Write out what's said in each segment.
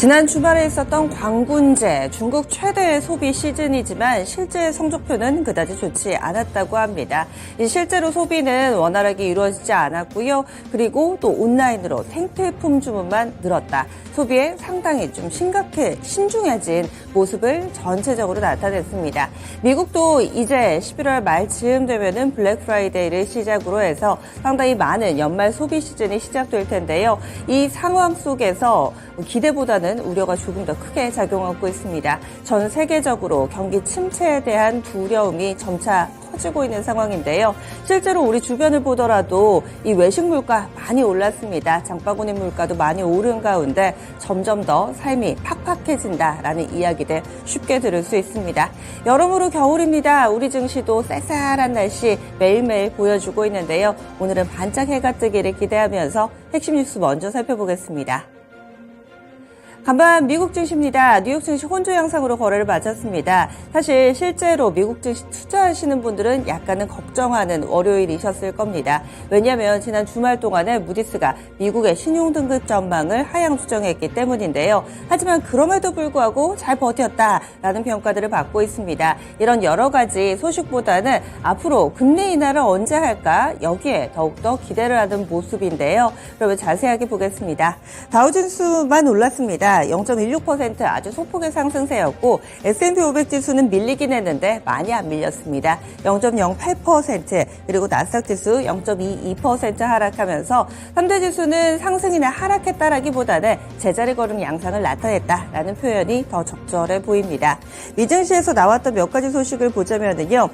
지난 주말에 있었던 광군제, 중국 최대의 소비 시즌이지만 실제 성적표는 그다지 좋지 않았다고 합니다. 실제로 소비는 원활하게 이루어지지 않았고요. 그리고 또 온라인으로 생필품 주문만 늘었다. 소비에 상당히 좀 신중해진 모습을 전체적으로 나타냈습니다. 미국도 이제 11월 말쯤 되면은 블랙 프라이데이를 시작으로 해서 상당히 많은 연말 소비 시즌이 시작될 텐데요. 이 상황 속에서 기대보다는 우려가 조금 더 크게 작용하고 있습니다. 전 세계적으로 경기 침체에 대한 두려움이 점차 커지고 있는 상황인데요. 실제로 우리 주변을 보더라도 이 외식 물가 많이 올랐습니다. 장바구니 물가도 많이 오른 가운데 점점 더 삶이 팍팍해진다라는 이야기들 쉽게 들을 수 있습니다. 여러모로 겨울입니다. 우리 증시도 쌀쌀한 날씨 매일매일 보여주고 있는데요. 오늘은 반짝 해가 뜨기를 기대하면서 핵심 뉴스 먼저 살펴보겠습니다. 간밤 미국 증시입니다. 뉴욕 증시 혼조 양상으로 거래를 마쳤습니다. 사실 실제로 미국 증시 투자하시는 분들은 약간은 걱정하는 월요일이셨을 겁니다. 왜냐하면 지난 주말 동안에 무디스가 미국의 신용등급 전망을 하향 수정했기 때문인데요. 하지만 그럼에도 불구하고 잘 버텼다라는 평가들을 받고 있습니다. 이런 여러 가지 소식보다는 앞으로 금리 인하를 언제 할까 여기에 더욱더 기대를 하는 모습인데요. 그러면 자세하게 보겠습니다. 다우지수만 올랐습니다. 0.16% 아주 소폭의 상승세였고 S&P 500 지수는 밀리긴 했는데 많이 안 밀렸습니다. 0.08% 그리고 나스닥 지수 0.22% 하락하면서 3대 지수는 상승이나 하락했다라기보다는 제자리 걸음 양상을 나타냈다라는 표현이 더 적절해 보입니다. 미증시에서 나왔던 몇 가지 소식을 보자면요.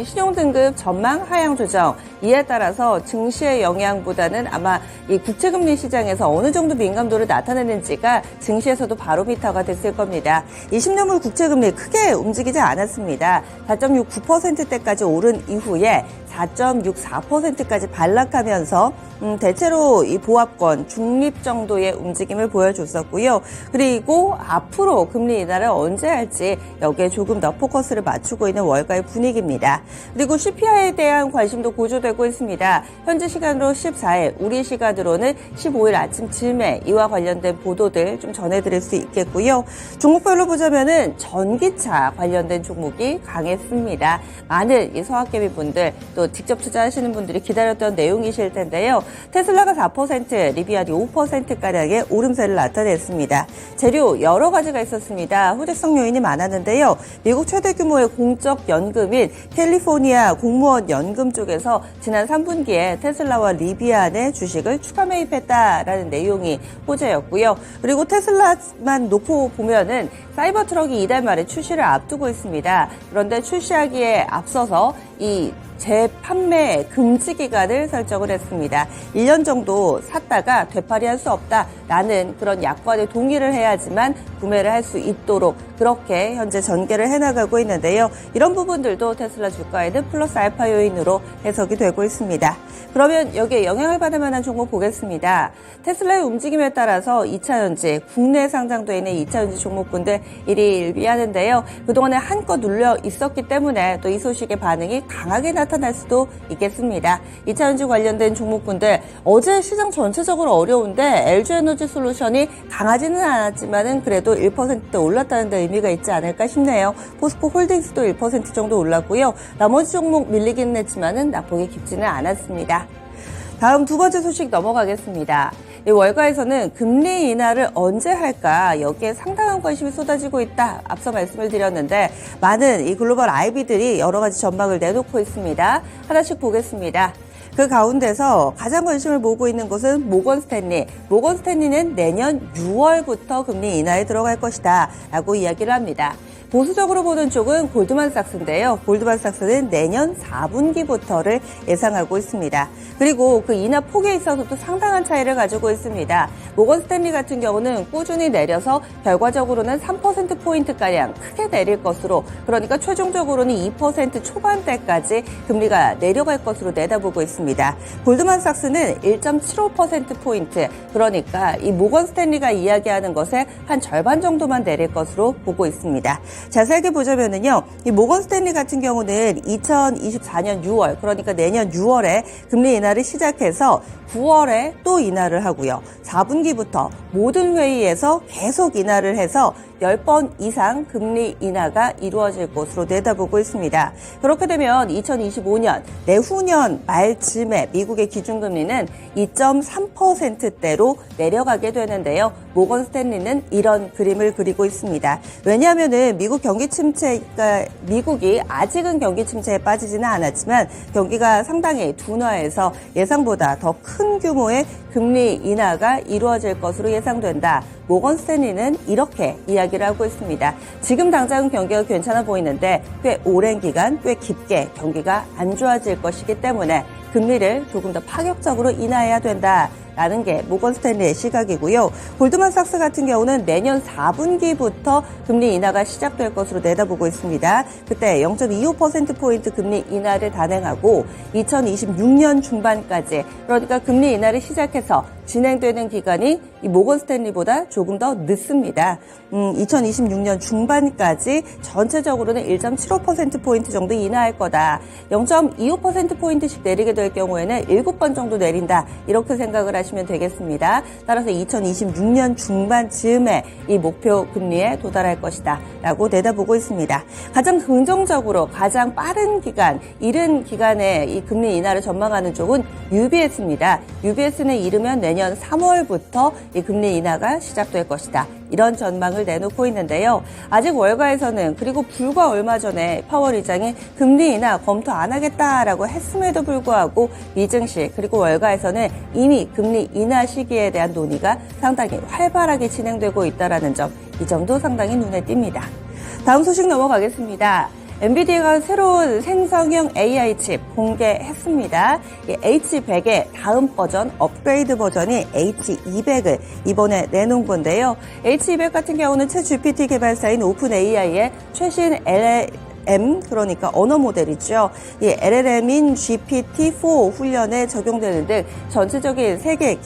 신용등급 전망 하향 조정 이에 따라서 증시의 영향보다는 아마 이 국채금리 시장에서 어느 정도 민감도를 나타내는지가 증시에서도 바로미터가 됐을 겁니다. 20년물 국채금리 크게 움직이지 않았습니다. 4.69%대까지 오른 이후에 4.64%까지 반락하면서 대체로 이 보합권 중립 정도의 움직임을 보여줬었고요. 그리고 앞으로 금리 인하를 언제 할지 여기에 조금 더 포커스를 맞추고 있는 월가의 분위기입니다. 그리고 CPI에 대한 관심도 고조되고 있습니다. 현지 시간으로 14일, 우리 시간으로는 15일 아침쯤에 이와 관련된 보도들 좀 전해드릴 수 있겠고요. 종목별로 보자면은 전기차 관련된 종목이 강했습니다. 많은 이 서학개미분들 또 직접 투자하시는 분들이 기다렸던 내용이실 텐데요. 테슬라가 4%, 리비안이 5%가량의 오름세를 나타냈습니다. 재료 여러 가지가 있었습니다. 호재성 요인이 많았는데요. 미국 최대 규모의 공적 연금인 캘리포니아 공무원 연금 쪽에서 지난 3분기에 테슬라와 리비안의 주식을 추가 매입했다라는 내용이 호재였고요. 그리고 테슬라만 놓고 보면은 사이버 트럭이 이달 말에 출시를 앞두고 있습니다. 그런데 출시하기에 앞서서 이 재판매 금지 기간을 설정을 했습니다. 1년 정도 샀다가 되팔이할 수 없다라는 그런 약관에 동의를 해야지만 구매를 할 수 있도록 그렇게 현재 전개를 해나가고 있는데요. 이런 부분들도 테슬라 주가에는 플러스 알파 요인으로 해석이 되고 있습니다. 그러면 여기에 영향을 받을 만한 종목 보겠습니다. 테슬라의 움직임에 따라서 2차전지, 국내에 상장되어 있는 2차전지 종목군들 일희일비하는데요. 그동안에 한껏 눌려 있었기 때문에 또 이 소식의 반응이 강하게 나타날 수도 있겠습니다. 2차전지 관련된 종목군들 어제 시장 전체적으로 어려운데 LG에너지 솔루션이 강하지는 않았지만은 그래도 1% 올랐다는 데 의미가 있지 않을까 싶네요. 포스코 홀딩스도 1% 정도 올랐고요. 나머지 종목 밀리기는 했지만은 낙폭이 깊지는 않았습니다. 다음 두 번째 소식 넘어가겠습니다. 이 월가에서는 금리 인하를 언제 할까 여기에 상당한 관심이 쏟아지고 있다. 앞서 말씀을 드렸는데 많은 이 글로벌 IB들이 여러 가지 전망을 내놓고 있습니다. 하나씩 보겠습니다. 그 가운데서 가장 관심을 모으고 있는 것은 모건 스탠리. 모건 스탠리는 내년 6월부터 금리 인하에 들어갈 것이다 라고 이야기를 합니다. 보수적으로 보는 쪽은 골드만삭스인데요. 골드만삭스는 내년 4분기부터를 예상하고 있습니다. 그리고 그 인하 폭에 있어서도 상당한 차이를 가지고 있습니다. 모건 스탠리 같은 경우는 꾸준히 내려서 결과적으로는 3%포인트가량 크게 내릴 것으로, 그러니까 최종적으로는 2% 초반대까지 금리가 내려갈 것으로 내다보고 있습니다. 골드만삭스는 1.75%포인트, 그러니까 이 모건 스탠리가 이야기하는 것의 한 절반 정도만 내릴 것으로 보고 있습니다. 자세하게 보자면은요, 이 모건 스탠리 같은 경우는 2024년 6월, 그러니까 내년 6월에 금리 인하를 시작해서 9월에 또 인하를 하고요. 4분기부터 모든 회의에서 계속 인하를 해서 10번 이상 금리 인하가 이루어질 것으로 내다보고 있습니다. 그렇게 되면 2025년 내후년 말쯤에 미국의 기준금리는 2.3%대로 내려가게 되는데요. 모건 스탠리는 이런 그림을 그리고 있습니다. 왜냐하면은 미국이 아직은 경기 침체에 빠지지는 않았지만 경기가 상당히 둔화해서 예상보다 더 큰 규모의 금리 인하가 이루어질 것으로 예상된다. 모건 스탠리는 이렇게 이야기를 하고 있습니다. 지금 당장은 경기가 괜찮아 보이는데 꽤 오랜 기간, 꽤 깊게 경기가 안 좋아질 것이기 때문에 금리를 조금 더 파격적으로 인하해야 된다라는 게 모건 스탠리의 시각이고요. 골드만삭스 같은 경우는 내년 4분기부터 금리 인하가 시작될 것으로 내다보고 있습니다. 그때 0.25%포인트 금리 인하를 단행하고 2026년 중반까지, 그러니까 금리 인하를 시작해서 진행되는 기간이 이 모건 스탠리보다 조금 더 늦습니다. 2026년 중반까지 전체적으로는 1.75%포인트 정도 인하할 거다. 0.25%포인트씩 내리게 될 경우에는 7번 정도 내린다. 이렇게 생각을 하시면 되겠습니다. 따라서 2026년 중반쯤에 이 목표 금리에 도달할 것이다. 라고 내다보고 있습니다. 가장 긍정적으로 가장 빠른 기간, 이른 기간에 이 금리 인하를 전망하는 쪽은 UBS입니다. UBS는 이르면 내년 3월부터 이 금리 인하가 시작될 것이다. 이런 전망을 내놓고 있는데요. 아직 월가에서는, 그리고 불과 얼마 전에 파월 의장이 금리 인하 검토 안 하겠다라고 했음에도 불구하고 미증시 그리고 월가에서는 이미 금리 인하 시기에 대한 논의가 상당히 활발하게 진행되고 있다는 점, 이 점도 상당히 눈에 띕니다. 다음 소식 넘어가겠습니다. 엔비디아가 새로운 생성형 AI 칩 공개했습니다. H100의 다음 버전, 업그레이드 버전이 H200을 이번에 내놓은 건데요. H200 같은 경우는 챗GPT 개발사인 오픈AI의 최신 LLM, 그러니까 언어 모델이죠. 이 LLM인 GPT-4 훈련에 적용되는 등 전체적인 세계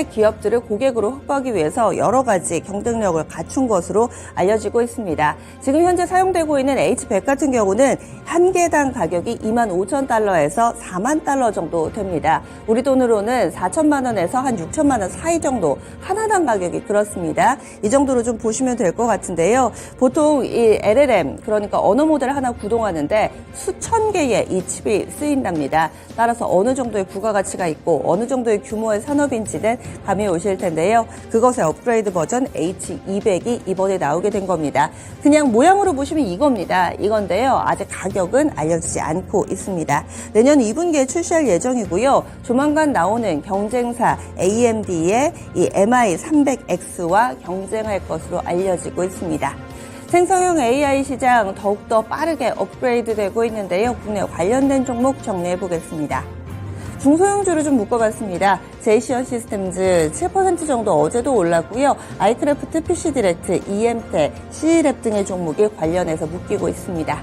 기업들을 고객으로 확보하기 위해서 여러 가지 경쟁력을 갖춘 것으로 알려지고 있습니다. 지금 현재 사용되고 있는 H100 같은 경우는 한 개당 가격이 25,000달러에서 4만 달러 정도 됩니다. 우리 돈으로는 4천만 원에서 한 6천만 원 사이 정도, 하나당 가격이 그렇습니다. 이 정도로 좀 보시면 될 것 같은데요. 보통 이 LLM, 그러니까 언어 모델을 하나 구동하는데 수천 개의 이 칩이 쓰인답니다. 따라서 어느 정도의 부가가치가 있고 어느 정도의 규모의 산업인지는 감이 오실 텐데요. 그것의 업그레이드 버전 H200이 이번에 나오게 된 겁니다. 그냥 모양으로 보시면 이건데요. 아직 가격은 알려지지 않고 있습니다. 내년 2분기에 출시할 예정이고요. 조만간 나오는 경쟁사 AMD의 이 MI300X와 경쟁할 것으로 알려지고 있습니다. 생성형 AI 시장 더욱더 빠르게 업그레이드 되고 있는데요. 국내 관련된 종목 정리해 보겠습니다. 중소형주를 좀 묶어봤습니다. 제이시언 시스템즈 7% 정도 어제도 올랐고요. 아이크래프트, PC디렉트, EM텍, C랩 등의 종목이 관련해서 묶이고 있습니다.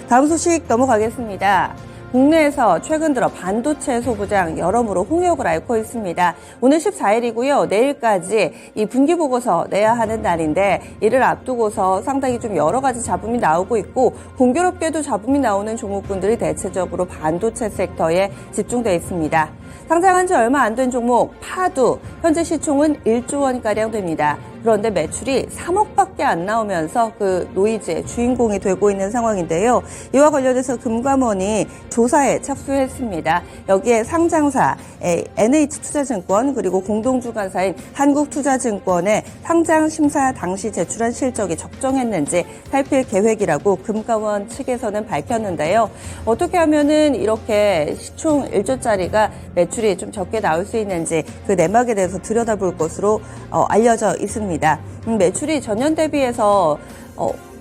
다음 소식 넘어가겠습니다. 국내에서 최근 들어 반도체 소부장 여러모로 홍역을 앓고 있습니다. 오늘 14일이고요. 내일까지 이 분기보고서 내야 하는 날인데 이를 앞두고서 상당히 좀 여러 가지 잡음이 나오고 있고 공교롭게도 잡음이 나오는 종목군들이 대체적으로 반도체 섹터에 집중되어 있습니다. 상장한 지 얼마 안 된 종목 파두, 현재 시총은 1조 원가량 됩니다. 그런데 매출이 3억밖에 안 나오면서 그 노이즈의 주인공이 되고 있는 상황인데요. 이와 관련해서 금감원이 조사에 착수했습니다. 여기에 상장사 NH투자증권 그리고 공동주관사인 한국투자증권의 상장 심사 당시 제출한 실적이 적정했는지 살필 계획이라고 금감원 측에서는 밝혔는데요. 어떻게 하면은 이렇게 시총 1조짜리가 매출이 좀 적게 나올 수 있는지 그 내막에 대해서 들여다볼 것으로 알려져 있습니다. 매출이 전년 대비해서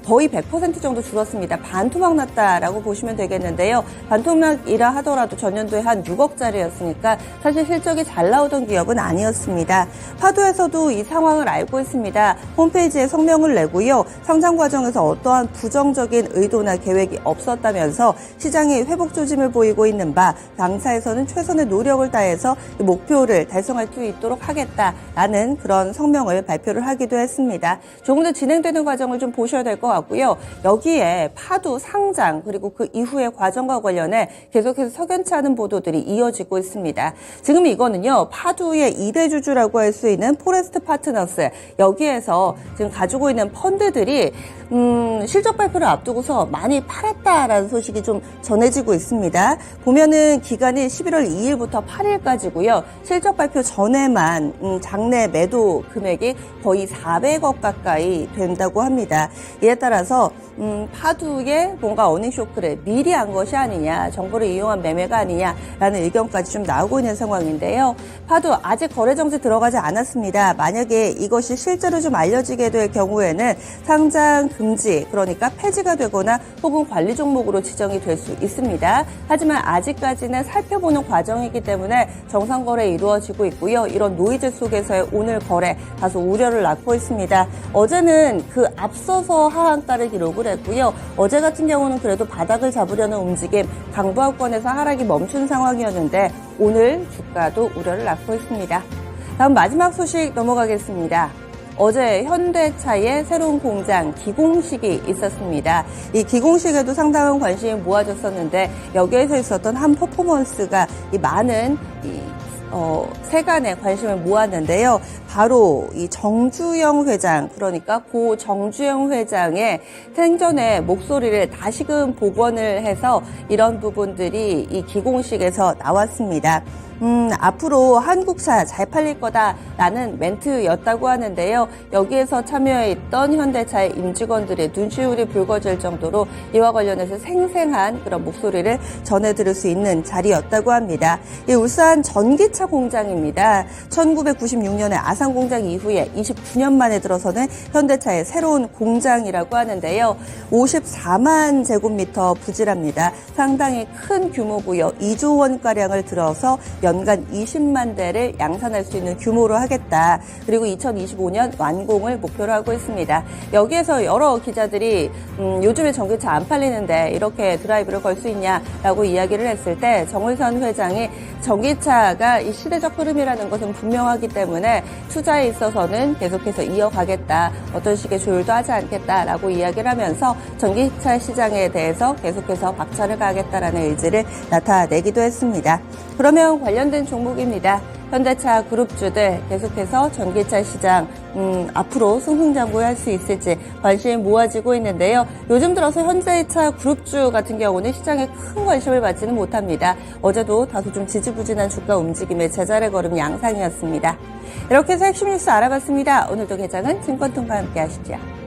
거의 100% 정도 줄었습니다. 반토막 났다라고 보시면 되겠는데요. 반토막이라 하더라도 전년도에 한 6억짜리였으니까 사실 실적이 잘 나오던 기업은 아니었습니다. 파도에서도 이 상황을 알고 있습니다. 홈페이지에 성명을 내고요. 상장 과정에서 어떠한 부정적인 의도나 계획이 없었다면서 시장이 회복 조짐을 보이고 있는 바 당사에서는 최선의 노력을 다해서 목표를 달성할 수 있도록 하겠다라는 그런 성명을 발표를 하기도 했습니다. 조금 더 진행되는 과정을 좀 보셔야 될 것 같고요. 여기에 파도 상장 그리고 그 이후의 과정과 관련해 계속해서 석연치 않은 보도들이 이어지고 있습니다. 지금 이거는요. 파도의 2대 주주라고 할 수 있는 포레스트 파트너스 여기에서 지금 가지고 있는 펀드들이 실적 발표를 앞두고서 많이 팔았다라는 소식이 좀 전해지고 있습니다. 보면은 기간이 11월 2일부터 8일까지고요. 실적 발표 전에만 장내 매도 금액이 거의 400억 가까이 된다고 합니다. 이에 따라서 파두의 뭔가 어닝 쇼크를 미리 한 것이 아니냐, 정보를 이용한 매매가 아니냐라는 의견까지 좀 나오고 있는 상황인데요. 파두 아직 거래 정지 들어가지 않았습니다. 만약에 이것이 실제로 좀 알려지게 될 경우에는 상장 금지, 그러니까 폐지가 되거나 혹은 관리 종목으로 지정이 될 수 있습니다. 하지만 아직까지는 살펴보는 과정이기 때문에 정상 거래 이루어지고 있고요. 이런 노이즈 속에서의 오늘 거래 다소 우려를 낳고 있습니다. 어제는 그 앞서서 하한가를 기록을 했고요. 어제 같은 경우는 그래도 바닥을 잡으려는 움직임, 강보합권에서 하락이 멈춘 상황이었는데 오늘 주가도 우려를 낳고 있습니다. 다음 마지막 소식 넘어가겠습니다. 어제 현대차의 새로운 공장 기공식이 있었습니다. 이 기공식에도 상당한 관심이 모아졌었는데 여기에서 있었던 한 퍼포먼스가 이 많은 세간에 관심을 모았는데요. 바로 이 정주영 회장, 그러니까 고 정주영 회장의 생전에 목소리를 다시금 복원을 해서 이런 부분들이 이 기공식에서 나왔습니다. 앞으로 한국차 잘 팔릴 거다라는 멘트였다고 하는데요. 여기에서 참여했던 현대차의 임직원들의 눈시울이 붉어질 정도로 이와 관련해서 생생한 그런 목소리를 전해들을 수 있는 자리였다고 합니다. 이 울산 전기차 공장입니다. 1996년에 아산 공장 이후에 29년 만에 들어서는 현대차의 새로운 공장이라고 하는데요. 54만 제곱미터 부지랍니다. 상당히 큰 규모고요. 2조 원가량을 들어서 연간 20만 대를 양산할 수 있는 규모로 하겠다. 그리고 2025년 완공을 목표로 하고 있습니다. 여기에서 여러 기자들이 요즘에 전기차 안 팔리는데 이렇게 드라이브를 걸 수 있냐라고 이야기를 했을 때 정의선 회장이 전기차가 이 시대적 흐름이라는 것은 분명하기 때문에 투자에 있어서는 계속해서 이어가겠다. 어떤 식의 조율도 하지 않겠다라고 이야기를 하면서 전기차 시장에 대해서 계속해서 박차를 가하겠다라는 의지를 나타내기도 했습니다. 그러면 관련된 종목입니다. 현대차 그룹주들 계속해서 전기차 시장 앞으로 승승장구할 수 있을지 관심이 모아지고 있는데요. 요즘 들어서 현대차 그룹주 같은 경우는 시장에 큰 관심을 받지는 못합니다. 어제도 다소 좀 지지부진한 주가 움직임의 제자리 걸음 양상이었습니다. 이렇게 해서 핵심 뉴스 알아봤습니다. 오늘도 개장은 증권통과 함께 하시죠.